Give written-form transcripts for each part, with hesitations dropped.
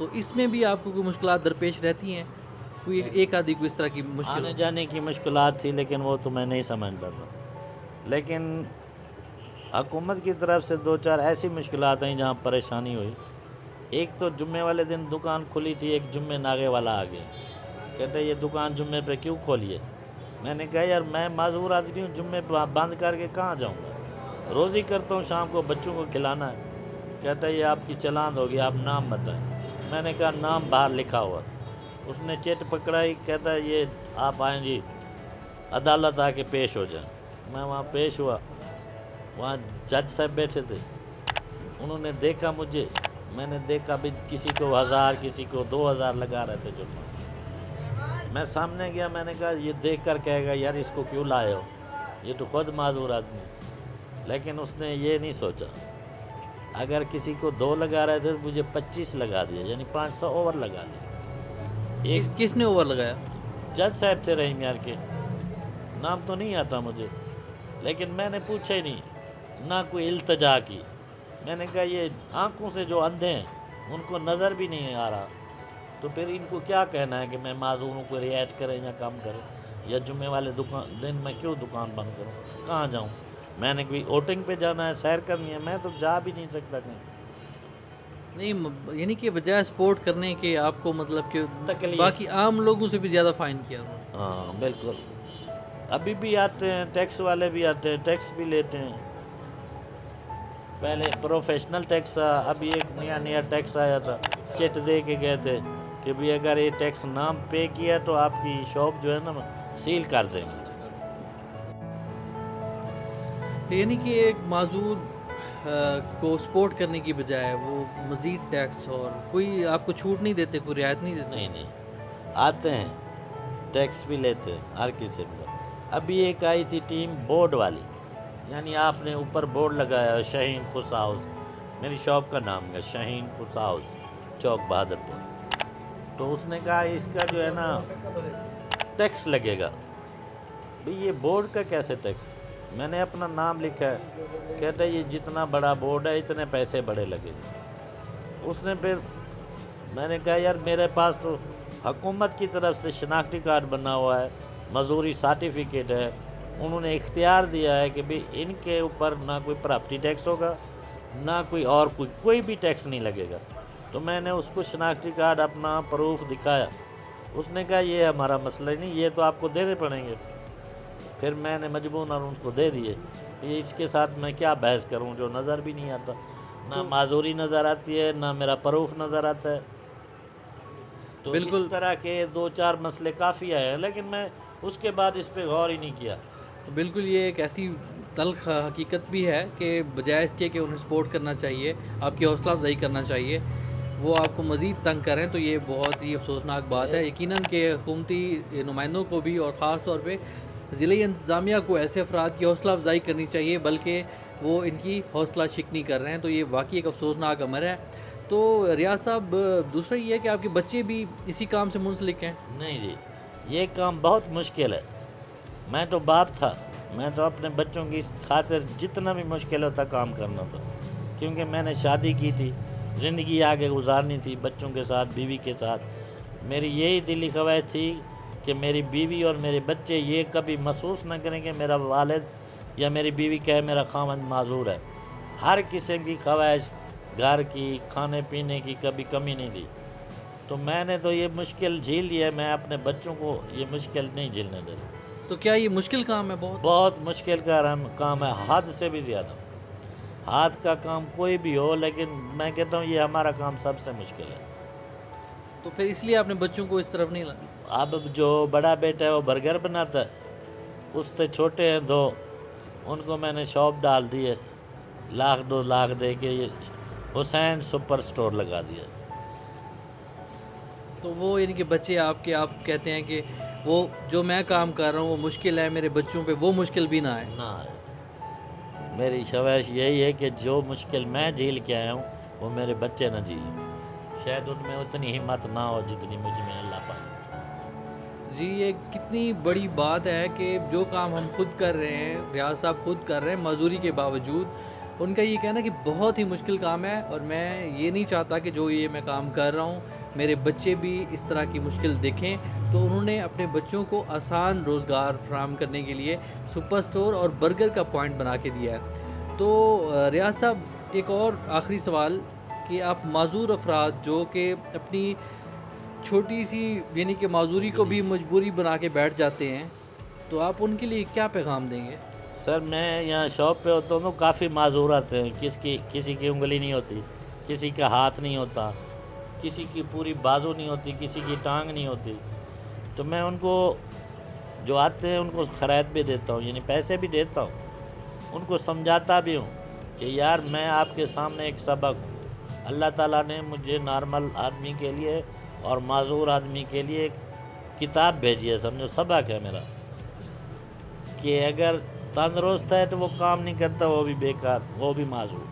تو اس میں بھی آپ کو کوئی مشکلات درپیش رہتی ہیں؟ کوئی ایک آدھی کوئی اس طرح کی مشکل آنے جانے کی مشکلات تھی، لیکن وہ تو میں نہیں سمجھتا تھا. لیکن حکومت کی طرف سے 2-4 ایسی مشکلات ہیں جہاں پریشانی ہوئی. ایک تو جمعے والے دن دکان کھلی تھی، ایک جمعے ناغے والا آ گیا، کہتے یہ دکان جمعے پہ کیوں کھولیے؟ میں نے کہا یار میں معذور آدمی ہوں، جمعے پہ بند کر کے کہاں جاؤں گا، روزی کرتا ہوں، شام کو بچوں کو کھلانا ہے. کہتا ہے یہ آپ کی چلان ہوگی، آپ نام بتائیں. میں نے کہا نام باہر لکھا ہوا. اس نے چٹ پکڑائی، کہتا ہے یہ آپ آئیں جی عدالت آ کے پیش ہو جائیں. میں وہاں پیش ہوا، وہاں جج صاحب بیٹھے تھے، انہوں نے دیکھا مجھے، میں نے دیکھا بھی کسی کو 1000 کسی کو 2000 لگا رہے تھے جرمانہ. میں سامنے گیا، میں نے کہا یہ دیکھ کر کہے گا یار اس کو کیوں لائے ہو، یہ تو خود معذور آدمی ہے. لیکن اس نے یہ نہیں سوچا، اگر کسی کو 2 لگا رہے تھے تو مجھے 25 لگا دیا، یعنی 500 اوور لگا لیا. ایک کس نے اوور لگایا؟ جج صاحب تھے رحیم یار کے، نام تو نہیں آتا مجھے، لیکن میں نے پوچھا ہی نہیں، نہ کوئی التجا کی. میں نے کہا یہ آنکھوں سے جو اندھے ہیں ان کو نظر بھی نہیں آ رہا، تو پھر ان کو کیا کہنا ہے کہ میں معذوروں کو رعایت کریں یا کم کریں، یا جمعے والے دن میں کیوں دکان بند کروں، کہاں جاؤں؟ میں نے کوئی اوٹنگ پہ جانا ہے، سیر کرنی ہے، میں تو جا بھی نہیں سکتا کہیں. نہیں یعنی کہ بجائے سپورٹ کرنے کے آپ کو مطلب کہ تکلیف. باقی عام لوگوں سے بھی زیادہ فائن کیا انہوں نے. ہاں بالکل. ابھی بھی آتے ہیں ٹیکس والے بھی آتے ہیں، ٹیکس بھی لیتے ہیں. پہلے پروفیشنل ٹیکس، ابھی ایک نیا ٹیکس آیا تھا، چٹ دے کے گئے تھے کہ بھی اگر یہ ٹیکس نام پے کیا تو آپ کی شاپ جو ہے نا سیل کر دیں گے. یعنی کہ ایک معذور کو سپورٹ کرنے کی بجائے وہ مزید ٹیکس اور کوئی آپ کو چھوٹ نہیں دیتے، کوئی رعایت نہیں دیتے؟ نہیں آتے ہیں، ٹیکس بھی لیتے ہیں ہر کسی پر. ابھی ایک آئی تھی ٹیم بورڈ والی، یعنی آپ نے اوپر بورڈ لگایا ہے شاہین خس ہاؤس، میری شاپ کا نام ہے شاہین خس ہاؤس، چوک بہادر پور. تو اس نے کہا اس کا جو ہے نا ٹیکس لگے گا. بھئی یہ بورڈ کا کیسے ٹیکس؟ میں نے اپنا نام لکھا ہے، کہتا ہے یہ جتنا بڑا بورڈ ہے اتنے پیسے بڑے لگے گے. اس نے پھر میں نے کہا یار میرے پاس تو حکومت کی طرف سے شناختی کارڈ بنا ہوا ہے، مزدوری سرٹیفکیٹ ہے، انہوں نے اختیار دیا ہے کہ بھی ان کے اوپر نہ کوئی پراپرٹی ٹیکس ہوگا، نہ کوئی اور کوئی بھی ٹیکس نہیں لگے گا. تو میں نے اس کو شناختی کارڈ اپنا پروف دکھایا. اس نے کہا یہ ہمارا مسئلہ نہیں، یہ تو آپ کو دینے پڑیں گے. پھر میں نے مجبوراً اس کو دے دیے. یہ اس کے ساتھ میں کیا بحث کروں جو نظر بھی نہیں آتا، نہ معذوری نظر آتی ہے، نہ میرا پروف نظر آتا ہے. تو بالکل. اس طرح کے 2-4 مسئلے کافی آئے ہیں، لیکن میں اس کے بعد اس پہ غور ہی نہیں کیا. بالکل یہ ایک ایسی تلخ حقیقت بھی ہے کہ بجائے اس کے کہ انہیں سپورٹ کرنا چاہیے، آپ کی حوصلہ افزائی کرنا چاہیے، وہ آپ کو مزید تنگ کریں، تو یہ بہت ہی افسوسناک بات ہے. یقیناً کہ حکومتی نمائندوں کو بھی اور خاص طور پہ ضلعی انتظامیہ کو ایسے افراد کی حوصلہ افزائی کرنی چاہیے، بلکہ وہ ان کی حوصلہ شکنی کر رہے ہیں. تو یہ واقعی ایک افسوسناک امر ہے. تو ریاض صاحب دوسرا یہ ہے کہ آپ کے بچے بھی اسی کام سے منسلک ہیں؟ نہیں جی، یہ کام بہت مشکل ہے. میں تو باپ تھا، میں تو اپنے بچوں کی خاطر جتنا بھی مشکل ہوتا کام کرنا تھا، کیونکہ میں نے شادی کی تھی، زندگی آگے گزارنی تھی بچوں کے ساتھ، بیوی کے ساتھ. میری یہی دلی خواہش تھی کہ میری بیوی اور میرے بچے یہ کبھی محسوس نہ کریں کہ میرا والد یا میری بیوی کہے میرا خاوند معذور ہے. ہر قسم کی خواہش، گھر کی، کھانے پینے کی کبھی کمی نہیں دی. تو میں نے تو یہ مشکل جھیل لی ہے، میں اپنے بچوں کو یہ مشکل نہیں جھیلنے دیتا. تو کیا یہ مشکل کام ہے؟ بہت مشکل کام ہے، حد سے بھی زیادہ. ہاتھ کا کام کوئی بھی ہو، لیکن میں کہتا ہوں یہ ہمارا کام سب سے مشکل ہے. تو پھر اس لیے آپ نے بچوں کو اس طرف نہیں لایا؟ اب جو بڑا بیٹا ہے وہ برگر بناتا ہے، اس سے چھوٹے ہیں 2، ان کو میں نے شاپ ڈال دی ہے، 1-2 لاکھ دے کے یہ حسین سپر سٹور لگا دیا. تو وہ یعنی کہ بچے آپ کہتے ہیں کہ وہ جو میں کام کر رہا ہوں وہ مشکل ہے، میرے بچوں پہ وہ مشکل بھی نہ آئے. نہ، میری خواہش یہی ہے کہ جو مشکل میں جھیل کے آیا ہوں وہ میرے بچے نہ جھیلیں. شاید ان میں اتنی ہمت نہ ہو جتنی مجھ میں اللہ پاک. جی یہ کتنی بڑی بات ہے کہ جو کام ہم خود کر رہے ہیں، ریاض صاحب خود کر رہے ہیں معذوری کے باوجود، ان کا یہ کہنا کہ بہت ہی مشکل کام ہے، اور میں یہ نہیں چاہتا کہ جو یہ میں کام کر رہا ہوں میرے بچے بھی اس طرح کی مشکل دیکھیں، تو انہوں نے اپنے بچوں کو آسان روزگار فراہم کرنے کے لیے سپر سٹور اور برگر کا پوائنٹ بنا کے دیا ہے۔ تو ریاض صاحب، ایک اور آخری سوال کہ آپ معذور افراد جو کہ اپنی چھوٹی سی یعنی کہ معذوری کو بھی مجبوری بنا کے بیٹھ جاتے ہیں، تو آپ ان کے لیے کیا پیغام دیں گے؟ سر میں یہاں شاپ پہ ہوتا ہوں تو کافی معذور آتے ہیں، کسی کی انگلی نہیں ہوتی، کسی کا ہاتھ نہیں ہوتا، کسی کی پوری بازو نہیں ہوتی، کسی کی ٹانگ نہیں ہوتی، تو میں ان کو جو آتے ہیں ان کو خرید بھی دیتا ہوں، یعنی پیسے بھی دیتا ہوں، ان کو سمجھاتا بھی ہوں کہ یار میں آپ کے سامنے ایک سبق ہوں، اللہ تعالیٰ نے مجھے نارمل آدمی کے لیے اور معذور آدمی کے لیے ایک کتاب بھیجی ہے، سمجھو سبق ہے میرا، کہ اگر تندرست ہے تو وہ کام نہیں کرتا، وہ بھی بیکار، وہ بھی معذور،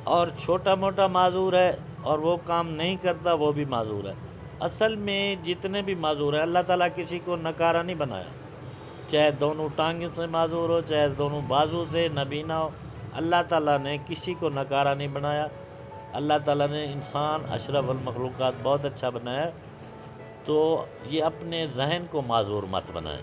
اور چھوٹا موٹا معذور ہے اور وہ کام نہیں کرتا، وہ بھی معذور ہے۔ اصل میں جتنے بھی معذور ہیں، اللہ تعالیٰ کسی کو نکارہ نہیں بنایا، چاہے دونوں ٹانگوں سے معذور ہو، چاہے دونوں بازو سے نابینا ہو، اللہ تعالیٰ نے کسی کو نکارہ نہیں بنایا۔ اللہ تعالیٰ نے انسان اشرف المخلوقات بہت اچھا بنایا ہے، تو یہ اپنے ذہن کو معذور مت بنائیں۔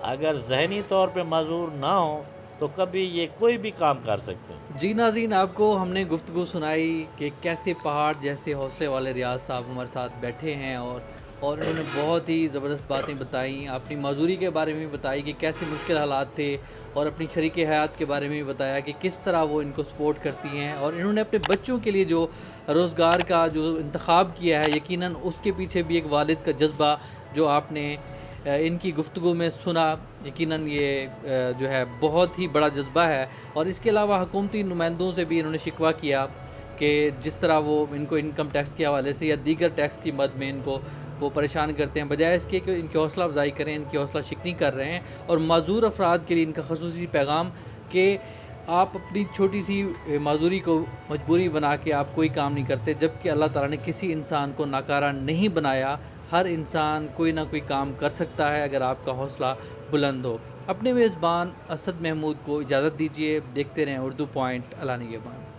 اگر ذہنی طور پہ معذور نہ ہو تو کبھی یہ کوئی بھی کام کر سکتے ہیں۔ جی ناظرین، آپ کو ہم نے گفتگو سنائی کہ کیسے پہاڑ جیسے حوصلے والے ریاض صاحب ہمارے ساتھ بیٹھے ہیں، اور انہوں نے بہت ہی زبردست باتیں بتائیں، اپنی معذوری کے بارے میں بھی بتائی کہ کیسے مشکل حالات تھے، اور اپنی شریک حیات کے بارے میں بھی بتایا کہ کس طرح وہ ان کو سپورٹ کرتی ہیں، اور انہوں نے اپنے بچوں کے لیے جو روزگار کا جو انتخاب کیا ہے، یقیناً اس کے پیچھے بھی ایک والد کا جذبہ جو آپ نے ان کی گفتگو میں سنا، یقیناً یہ جو ہے بہت ہی بڑا جذبہ ہے۔ اور اس کے علاوہ حکومتی نمائندوں سے بھی انہوں نے شکوہ کیا کہ جس طرح وہ ان کو انکم ٹیکس کے حوالے سے یا دیگر ٹیکس کی مد میں ان کو وہ پریشان کرتے ہیں، بجائے اس کے کہ ان کی حوصلہ افزائی کریں، ان کی حوصلہ شکنی کر رہے ہیں۔ اور معذور افراد کے لیے ان کا خصوصی پیغام کہ آپ اپنی چھوٹی سی معذوری کو مجبوری بنا کے آپ کوئی کام نہیں کرتے، جبکہ اللہ تعالیٰ نے کسی انسان کو ناکارہ نہیں بنایا۔ ہر انسان کوئی نہ کوئی کام کر سکتا ہے اگر آپ کا حوصلہ بلند ہو۔ اپنے میزبان اسد محمود کو اجازت دیجیے، دیکھتے رہیں اردو پوائنٹ۔ اللہ نگہبان۔